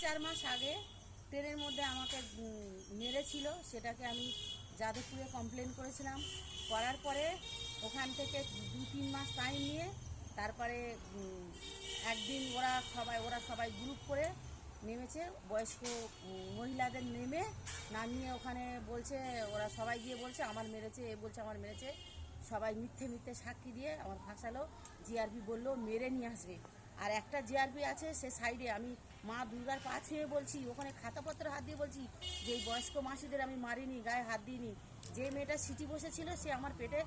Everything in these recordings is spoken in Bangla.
4 মাস আগে ট্রেনের মধ্যে আমাকে মেরেছিল, সেটাকে আমি যাদবপুরে কমপ্লেন করেছিলাম। করার পরে ওখান থেকে 2-3 মাস টাইম নিয়ে তারপরে একদিন ওরা সবাই গ্রুপ করে নেমেছে, বয়স্ক মহিলাদের নামিয়ে ওখানে বলছে, ওরা সবাই গিয়ে বলছে আমার মেরেছে, এ বলছে আমার মেরেছে। সবাই মিথ্যে মিথ্যে সাক্ষী দিয়ে আমার ফাঁসালো। জিআরপি বললো মেরে নিয়ে আসবে। আর একটা জিআরপি আছে সে সাইডে, আমি মা দুর্গার পা ছুঁয়ে বলছি, ওখানে খাতাপত্র হাত দিয়ে বলছি যে এই বয়স্ক মাসিদের আমি মারিনি, গায়ে হাত দিইনি। যে মেয়েটা সিটি বসেছিল সে আমার পেটে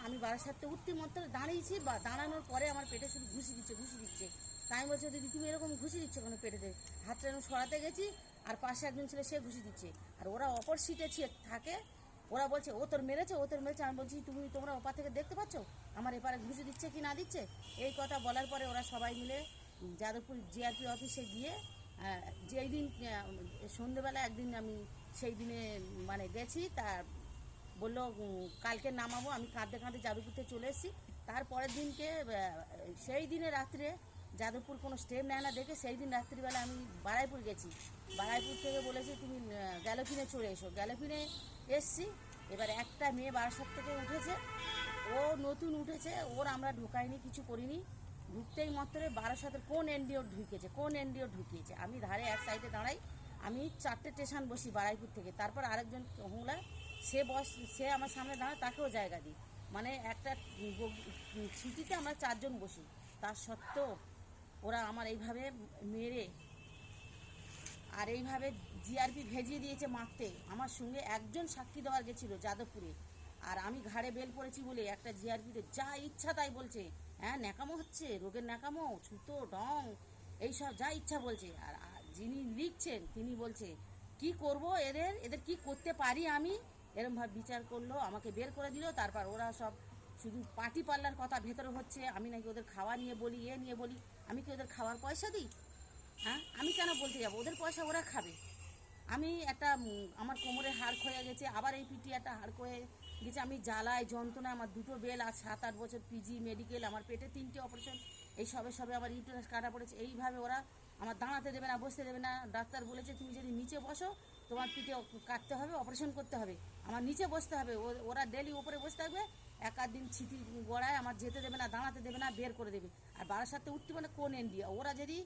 আমি বারাসাতে উঠতে মাত্র দাঁড়িয়েছি, বা দাঁড়ানোর পরে আমার পেটে শুধু ঘুষি দিচ্ছে। তাই বলছে দিদি তুমি এরকম ঘুষি দিচ্ছ কেন পেটেতে? হাতটা এরকম সরাতে গেছি, আর পাশে একজন ছিল সে ঘুষি দিচ্ছে। আর ওরা অপর সিটে থাকে, ওরা বলছে ও তোর মেরেছে। আমি বলছি তোমরা ওপার থেকে দেখতে পাচ্ছ আমার এপারে ঘুষি দিচ্ছে কি না দিচ্ছে? এই কথা বলার পরে ওরা সবাই মিলে যাদবপুর জিআরপি অফিসে গিয়ে যেই দিন সন্ধেবেলা একদিন আমি সেই দিনে মানে গেছি, তার বললো কালকে নামাবো। আমি কাঁদতে কাঁদতে যাদবপুরতে চলে এসেছি। তারপরের দিনকে সেই দিনে রাত্রে যাদবপুর কোনো স্টেপ নেয় না দেখে সেই দিন রাত্রিবেলা আমি বারাইপুর গেছি। বারাইপুর থেকে বলেছি তুমি গ্যালোপিনে চলে এসো। গ্যালোপিনে এসছি। এবার একটা মেয়ে বারাসাত থেকে উঠেছে, ও নতুন উঠেছে, ওর আমরা ঢোকাইনি, কিছু করিনি। ঢুকতেই মাত্র বারাসাতের কোন এনডিও ঢুকিয়েছে। আমি ধারে এক সাইডে দাঁড়াই, আমি 4টে স্টেশন বসি বারাইপুর থেকে। তারপর আরেকজন মহিলা সে আমার সামনে দাঁড়ায়, তাকেও জায়গা দিই। মানে একটা সিটিতে আমরা 4জন বসি, তার সত্ত্বেও ওরা আমার এইভাবে মেরে আর এইভাবে জিআরপি ভেজিয়ে দিয়েছে মারতে। আমার সঙ্গে একজন সাক্ষী দেওয়ার গেছিলো যাদবপুরে, আর আমি ঘাড়ে বেল পড়েছি বলে একটা জিআরপিতে যা ইচ্ছা তাই বলছে। হ্যাঁ, ন্যাকামো হচ্ছে, রোগের ন্যাকামো, ছুতো ঢং এইসব যা ইচ্ছা বলছে। আর যিনি লিখছেন তিনি বলছে কি করব, এদের কি করতে পারি আমি, এরমভাবে বিচার করলো, আমাকে বের করে দিল। তারপর ওরা সব শুধু পার্টি পাল্লার কথা ভেতরে হচ্ছে, আমি নাকি ওদের খাওয়া নিয়ে বলি, নিয়ে বলি। আমি কি ওদের খাওয়ার পয়সা দিই? হ্যাঁ, আমি কেন বলতে যাবো? ওদের পয়সা ওরা খাবে। আমি একটা আমার কোমরের হাড় ক্ষয়ে গেছে, আবার এই পিঠে একটা হাড় ক্ষয়ে গেছে। আমি জ্বালায় যন্ত্রণায় আমার 2টো বেল, আর 7-8 বছর পিজি মেডিকেল, আমার পেটে 3টে অপারেশন, এই সবে আমার ইউটেরাস কাটা পড়েছে। এইভাবে ওরা আমার দাঁড়াতে দেবে না, বসতে দেবে না। ডাক্তার বলেছে তুমি যদি নিচে বসো তোমার পিঠে কাটতে হবে, অপারেশন করতে হবে, আমার নিচে বসতে হবে। ওরা ডেলি ওপরে বসে থাকবে, এক আধ দিন ছিটি গড়ায় আমার যেতে দেবে না, দাঁড়াতে দেবে না, বের করে দেবে। আর বারাসাতে উঠতে মানে কোন এনডিও? ওরা যদি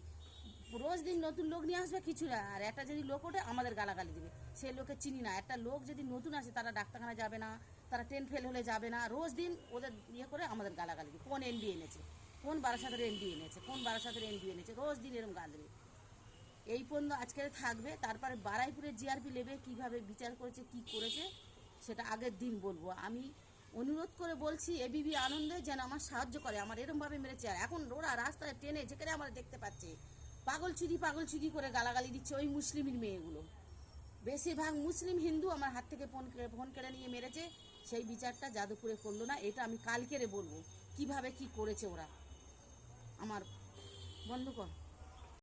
রোজ দিন নতুন লোক নিয়ে আসবে কিছু না, আর একটা যদি লোক ওঠে আমাদের গালাগালি দেবে। সেই লোকে চিনি না। একটা লোক যদি নতুন আসে তারা ডাক্তারখানা যাবে না, তারা ট্রেন ফেল হলে যাবে না, রোজ দিন ওদের করে আমাদের গালাগালি দেবে। কোন এনডি এনেছে, কোন বারাসাতের এনডি এনেছে, রোজ দিন এরকম গাল দেবে। এই পর্যন্ত আজকে থাকবে। তারপরে বারাইপুরের জিআরপি লেবে কিভাবে বিচার করেছে, কি করেছে, সেটা আগের দিন বলবো। আমি অনুরোধ করে বলছি এবিপি আনন্দে যেন আমার সাহায্য করে, আমার এরমভাবে মেরেছে। আর এখন ওরা রাস্তায় ট্রেনে যেখানে আমরা দেখতে পাচ্ছে পাগল চুরি করে গালাগালি দিচ্ছে ওই মুসলিমের মেয়েগুলো। বেশিরভাগ মুসলিম হিন্দু আমার হাত থেকে ফোন কেড়ে নিয়ে মেরেছে। সেই বিচারটা যাদবপুরে করলো না, এটা আমি কালকেরে বলবো কিভাবে কি করেছে ওরা। আমার বন্ধ কর।